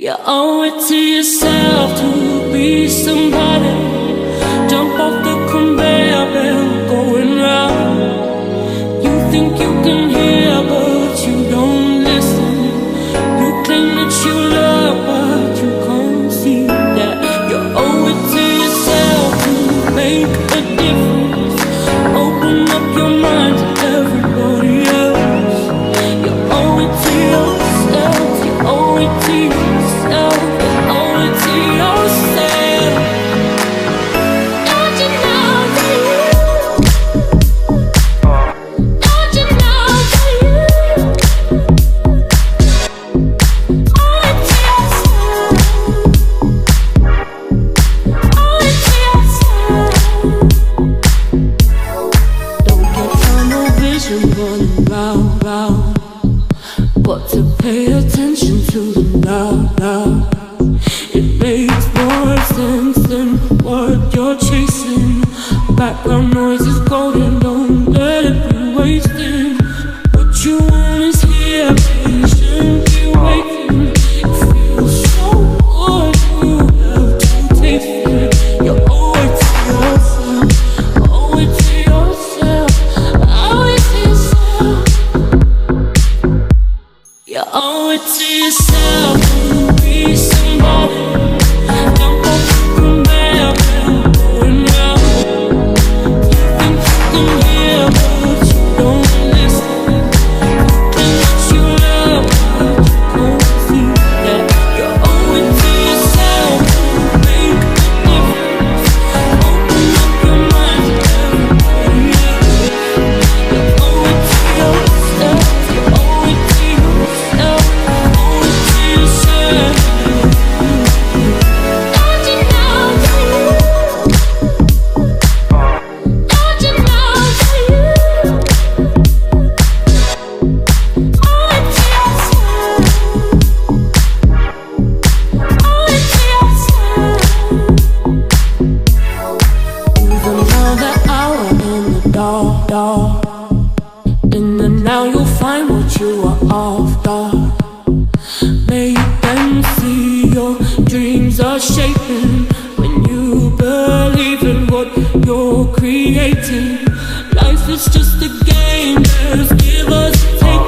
You owe it to yourself to be somebody. Jump off the conveyor belt going round. You think you can hear but you don't listen. You claim that you love but you can't see that. You owe it to yourself to make a difference. Open up your mind to everybody else. You owe it to yourself. You owe it to yourself. But to pay attention to the now. It makes more sense than what you're chasing. Background noise is golden, don't let it be wasted. What you want is here, patiently waiting. It feels so good, you have to taste it. You owe it to yourself, owe it to yourself, owe it to yourself. You owe it to yourself to be somebody. Jump off the conveyor belt going round. You think you can hear but you don't listen. You claim that you love but you can't see that. You owe it to yourself to make a difference. Open up your mind to everybody else. You owe it to yourself. You owe it to yourself. In the now you'll find what you are after. Make them see your dreams are shaping when you believe in what you're creating. Life is just a game, just give us a take.